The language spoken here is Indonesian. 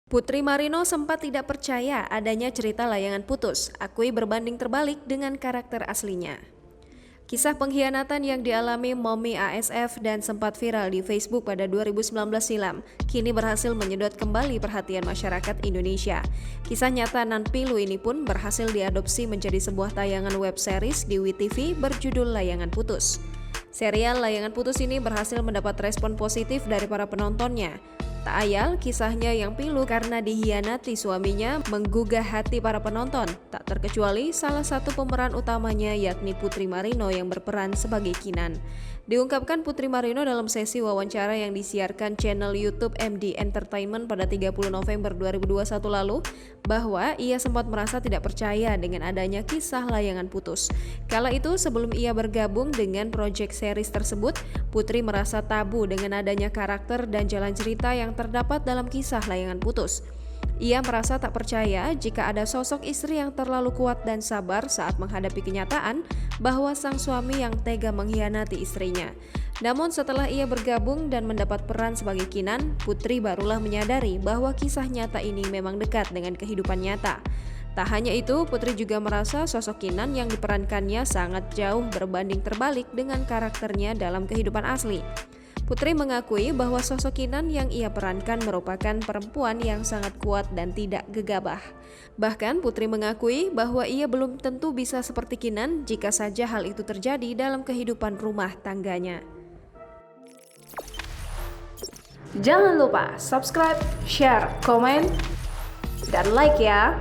Putri Marino sempat tidak percaya adanya cerita layangan putus, akui berbanding terbalik dengan karakter aslinya. Kisah pengkhianatan yang dialami Momi ASF dan sempat viral di Facebook pada 2019 silam, kini berhasil menyedot kembali perhatian masyarakat Indonesia. Kisah nyata Nan Pilu ini pun berhasil diadopsi menjadi sebuah tayangan web series di WeTV berjudul Layangan Putus. Serial Layangan Putus ini berhasil mendapat respon positif dari para penontonnya. Tak ayal, kisahnya yang pilu karena dihianati suaminya menggugah hati para penonton, tak terkecuali salah satu pemeran utamanya yakni Putri Marino yang berperan sebagai Kinan. Diungkapkan Putri Marino dalam sesi wawancara yang disiarkan channel YouTube MD Entertainment pada 30 November 2021 lalu, bahwa ia sempat merasa tidak percaya dengan adanya kisah layangan putus. Kala itu sebelum ia bergabung dengan proyek series tersebut, Putri merasa tabu dengan adanya karakter dan jalan cerita yang terdapat dalam kisah layangan putus. Ia merasa tak percaya jika ada sosok istri yang terlalu kuat dan sabar saat menghadapi kenyataan bahwa sang suami yang tega mengkhianati istrinya. Namun setelah ia bergabung dan mendapat peran sebagai Kinan, Putri barulah menyadari bahwa kisah nyata ini memang dekat dengan kehidupan nyata. Tak hanya itu, Putri juga merasa sosok Kinan yang diperankannya sangat jauh berbanding terbalik dengan karakternya dalam kehidupan asli. Putri mengakui bahwa sosok Kinan yang ia perankan merupakan perempuan yang sangat kuat dan tidak gegabah. Bahkan Putri mengakui bahwa ia belum tentu bisa seperti Kinan jika saja hal itu terjadi dalam kehidupan rumah tangganya. Jangan lupa subscribe, share, komen, dan like ya!